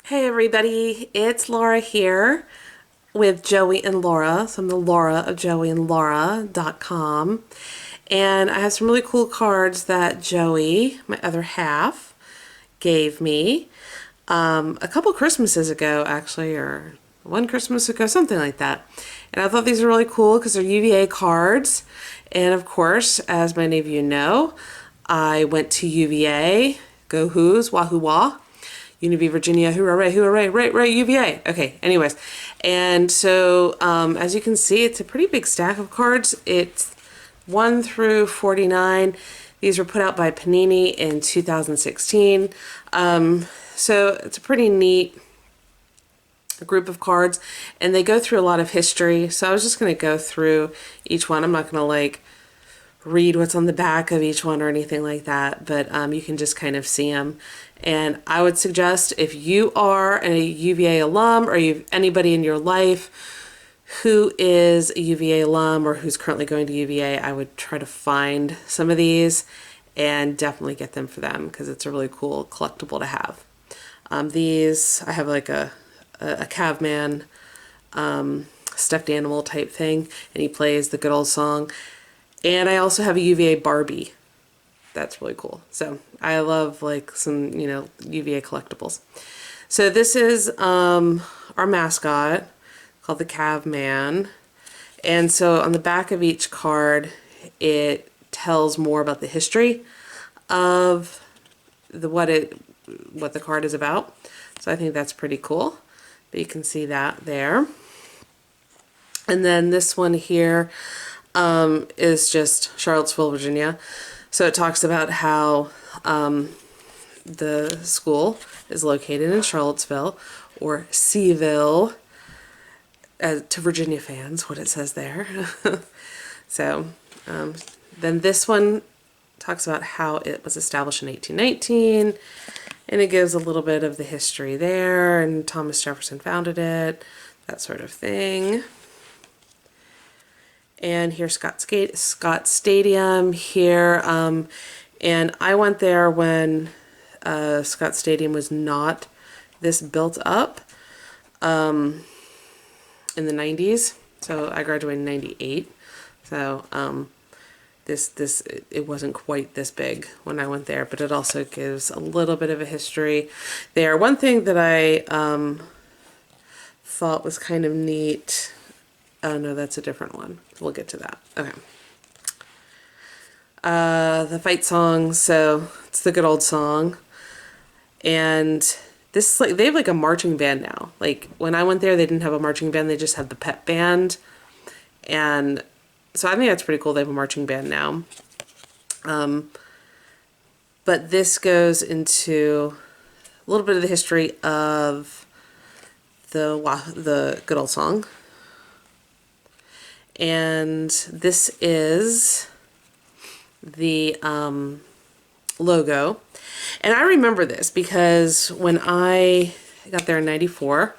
Hey everybody, it's Laura here with Joey and Laura. So I'm the Laura of joeyandlaura.com. And I have some really cool cards that Joey, my other half, gave me a couple Christmases ago actually, or one Christmas ago, something like that. And I thought these are really cool because they're UVA cards. And of course, as many of you know, I went to UVA. Go Who's, Wahoo Wah. Unity, Virginia, hooray, hooray, right, UVA. Okay, anyways. And so, as you can see, it's a pretty big stack of cards. It's 1 through 49. These were put out by Panini in 2016. So it's a pretty neat group of cards, and they go through a lot of history. So I was just going to go through each one. I'm not going to like read what's on the back of each one or anything like that, but you can just kind of see them. And I would suggest if you are a UVA alum or you've anybody in your life who is a UVA alum or who's currently going to UVA, I would try to find some of these and definitely get them for them because it's a really cool collectible to have. These, I have like a caveman stuffed animal type thing, and he plays the good old song. And I also have a UVA Barbie. That's really cool. So I love like some, UVA collectibles. So this is our mascot called the Caveman. And so on the back of each card, it tells more about the history of what the card is about. So I think that's pretty cool. But you can see that there. And then this one here is just Charlottesville, Virginia. So it talks about how the school is located in Charlottesville, or Seaville, to Virginia fans, what it says there. So then this one talks about how it was established in 1819, and it gives a little bit of the history there, and Thomas Jefferson founded it, that sort of thing. And here's Scott Stadium here, and I went there when Scott Stadium was not this built up in the 90s. So I graduated in 98. So it wasn't quite this big when I went there, but it also gives a little bit of a history there. One thing that I thought was kind of neat. Oh no, that's a different one. We'll get to that. Okay. The fight song, so it's the good old song. And this is like, they have like a marching band now. Like when I went there, they didn't have a marching band, they just had the pep band. And so I think that's pretty cool, they have a marching band now. But this goes into a little bit of the history of the good old song. And this is the logo. And I remember this because when I got there in 94,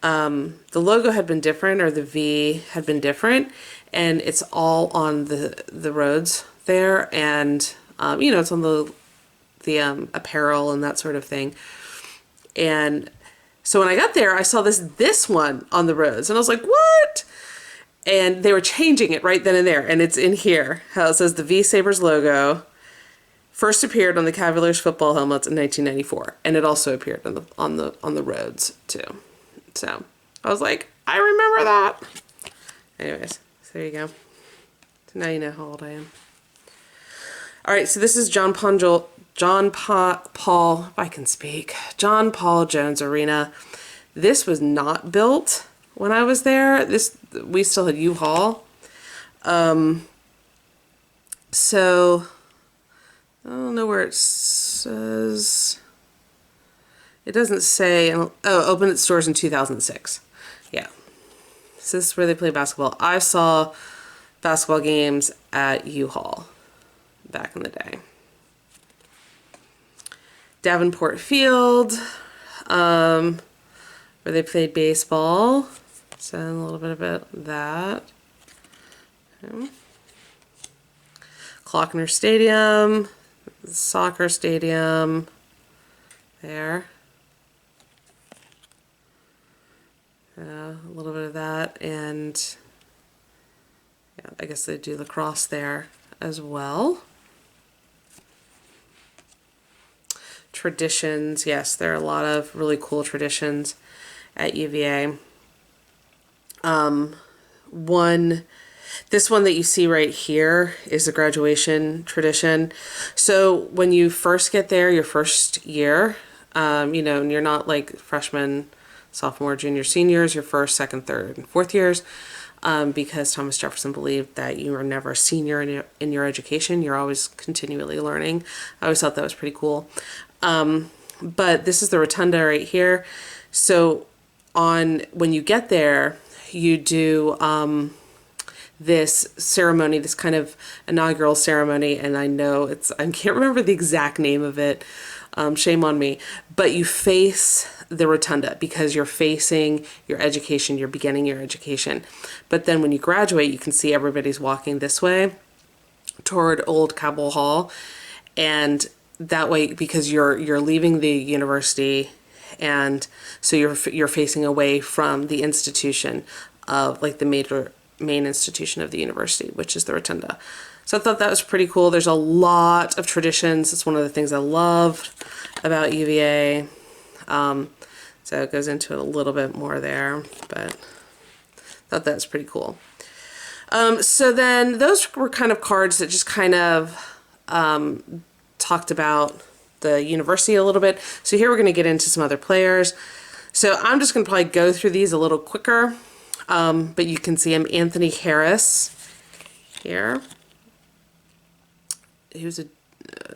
the logo had been different, or the V had been different, and it's all on the roads there, and it's on the apparel and that sort of thing. And so when I got there, I saw this one on the roads, and I was like, what? And they were changing it right then and there, and it's in here how it says the V Sabres logo first appeared on the Cavaliers football helmets in 1994, and it also appeared on the roads too. So I was like, I remember that. Anyways, so there you go. So now you know how old I am. All right, so this is John Paul, if I can speak, John Paul Jones Arena. This was not built when I was there. We still had U-Haul. So I don't know where it says. It doesn't say. Oh, opened its stores in 2006. Yeah. So this is where they play basketball. I saw basketball games at U-Haul back in the day. Davenport Field, where they played baseball. So a little bit about that. Okay. Klockner Stadium, soccer stadium, there. A little bit of that, and yeah, I guess they do lacrosse there as well. Traditions, yes, there are a lot of really cool traditions at UVA. This one that you see right here is the graduation tradition. So when you first get there, your first year, you know, and you're not like freshmen, sophomore, junior, seniors, your first, second, third, and fourth years, because Thomas Jefferson believed that you are never a senior in your education. You're always continually learning. I always thought that was pretty cool. But this is the rotunda right here. So when you get there, you do this ceremony, this kind of inaugural ceremony, and I can't remember the exact name of it, shame on me, but you face the rotunda because you're facing your education, you're beginning your education. But then when you graduate, you can see everybody's walking this way toward Old Cabell Hall, and that way, because you're leaving the university, and so you're facing away from the institution of like the main institution of the university, which is the rotunda. So I thought that was pretty cool. There's a lot of traditions. It's one of the things I love about UVA. So it goes into it a little bit more there, but I thought that was pretty cool. So then those were kind of cards that just kind of talked about the university a little bit. So here we're going to get into some other players. So I'm just going to probably go through these a little quicker, but you can see him, Anthony Harris here. He was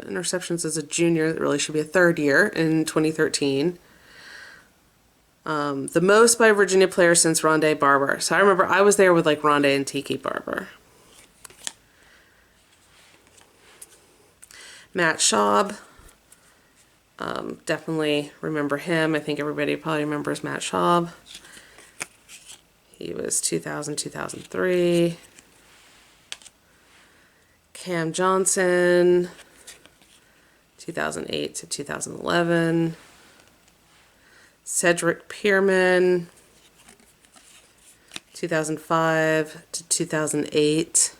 interceptions as a junior. That really should be a third year in 2013. The most by a Virginia player since Rondé Barber. So I remember I was there with like Rondé and Tiki Barber. Matt Schaub. Definitely remember him. I think everybody probably remembers Matt Schaub. He was 2000, 2003. Cam Johnson, 2008 to 2011. Cedric Pierman, 2005 to 2008.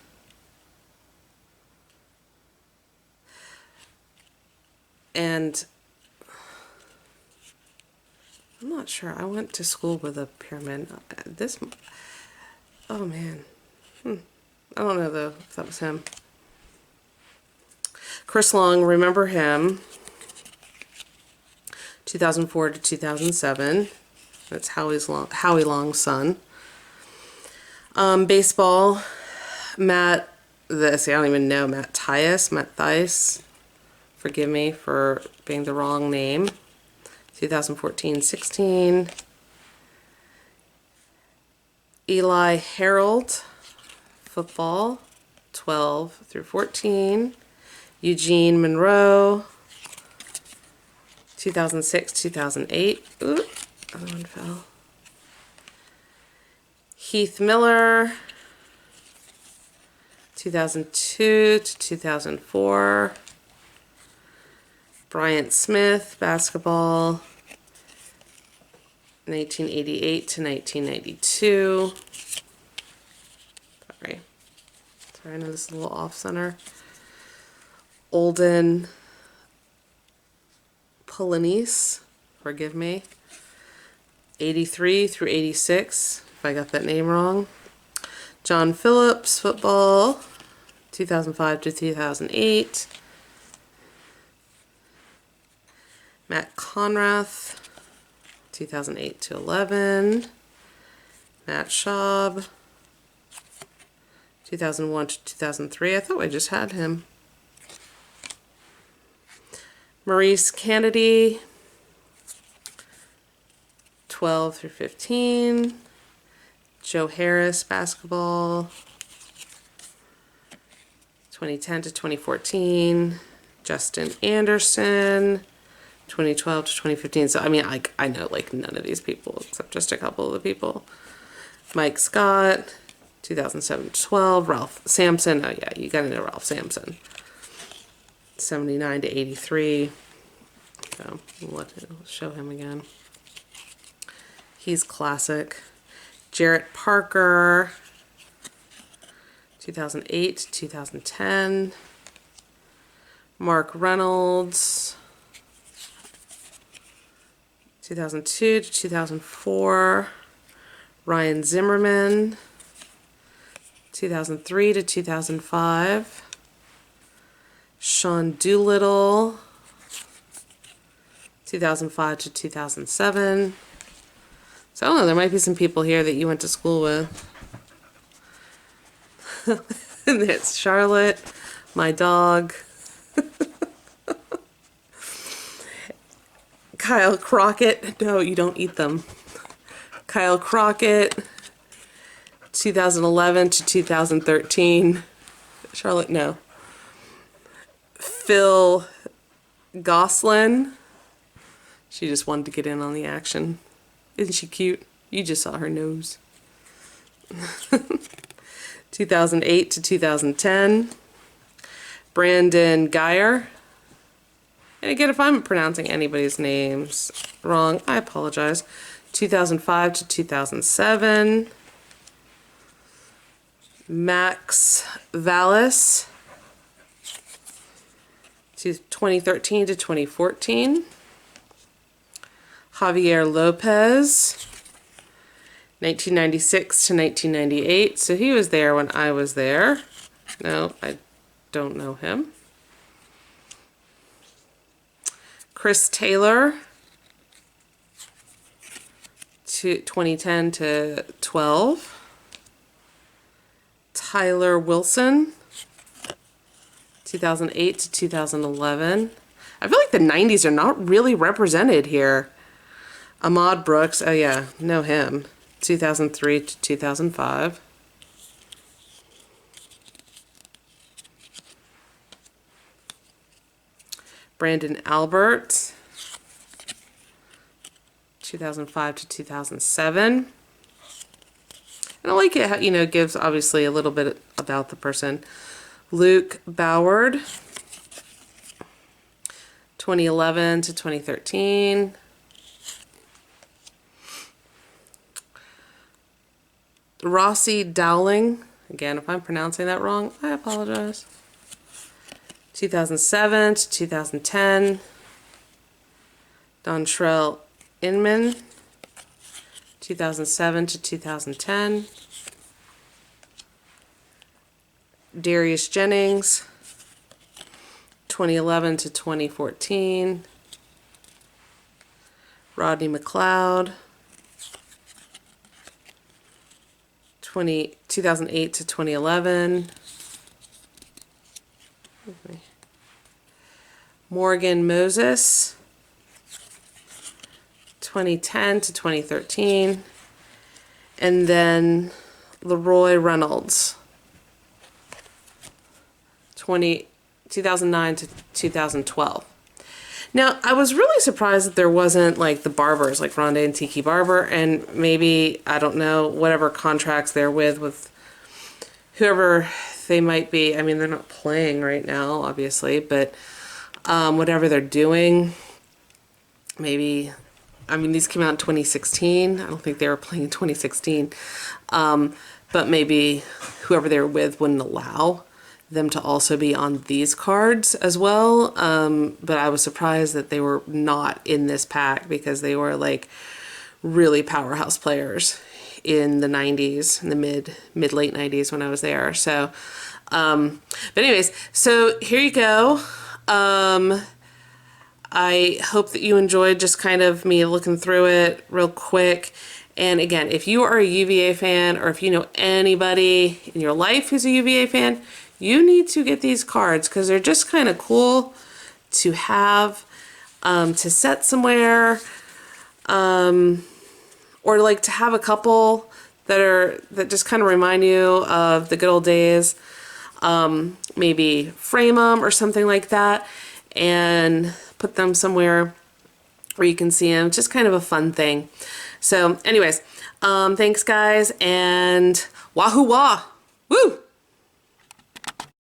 And I'm not sure. I went to school with a Pierman. Oh man. I don't know though if that was him. Chris Long, remember him. 2004 to 2007. That's Howie Long's son. Baseball, I don't even know, Matt Theis. Forgive me for being the wrong name. 2014-16. Eli Harold, football, 12 through 14. Eugene Monroe, 2006-2008. Ooh, other one fell. Heath Miller, 2002 to 2004. Bryant Smith, basketball, 1988 to 1992. Sorry, I know this is a little off-center. Olden Polanese, forgive me, 83 through 86, if I got that name wrong. John Phillips, football, 2005 to 2008. Matt Conrath, 2008 to 11. Matt Schaub, 2001 to 2003. I thought I just had him. Maurice Kennedy, 12 through 15. Joe Harris, basketball, 2010 to 2014. Justin Anderson, 2012 to 2015. So, I mean, I know, like, none of these people except just a couple of the people. Mike Scott, 2007 to 12. Ralph Sampson. Oh, yeah, you gotta know Ralph Sampson. 79 to 83. So, we'll show him again. He's classic. Jarrett Parker, 2008 to 2010. Mark Reynolds, 2002 to 2004. Ryan Zimmerman, 2003 to 2005. Sean Doolittle, 2005 to 2007. So I don't know, there might be some people here that you went to school with. And it's Charlotte, my dog. Kyle Crockett. No, you don't eat them. Kyle Crockett, 2011 to 2013. Charlotte, no. Phil Goslin. She just wanted to get in on the action. Isn't she cute? You just saw her nose. 2008 to 2010. Brandon Geyer. And again, if I'm pronouncing anybody's names wrong, I apologize. 2005 to 2007. Max Vallis, 2013 to 2014. Javier Lopez, 1996 to 1998. So he was there when I was there. No, I don't know him. Chris Taylor, 2010 to 12. Tyler Wilson, 2008 to 2011. I feel like the 90s are not really represented here. Ahmad Brooks, oh yeah, know him, 2003 to 2005. Brandon Albert, 2005 to 2007. And I like it how, you know, it gives obviously a little bit about the person. Luke Boward, 2011 to 2013. Rossi Dowling, again, if I'm pronouncing that wrong, I apologize. 2007 to 2010. Dontrell Inman, 2007 to 2010. Darius Jennings, 2011 to 2014. Rodney McLeod, 2008 to 2011. Morgan Moses, 2010 to 2013. And then Leroy Reynolds, 2009 to 2012. Now, I was really surprised that there wasn't like the Barbers, like Rondé and Tiki Barber, and maybe, I don't know, whatever contracts they're with whoever they might be. I mean, they're not playing right now, obviously, but whatever they're doing, maybe, I mean, these came out in 2016. I don't think they were playing in 2016, but maybe whoever they were with wouldn't allow them to also be on these cards as well. But I was surprised that they were not in this pack because they were like really powerhouse players in the 90s, in the mid-late 90s when I was there. So, but anyways, so here you go. I hope that you enjoyed just kind of me looking through it real quick. And again, if you are a UVA fan, or if you know anybody in your life who's a UVA fan, you need to get these cards because they're just kind of cool to have, to set somewhere, or like to have a couple that just kind of remind you of the good old days. Maybe frame them or something like that and put them somewhere where you can see them. Just kind of a fun thing. So anyways, thanks guys, and wahoo wah, woo!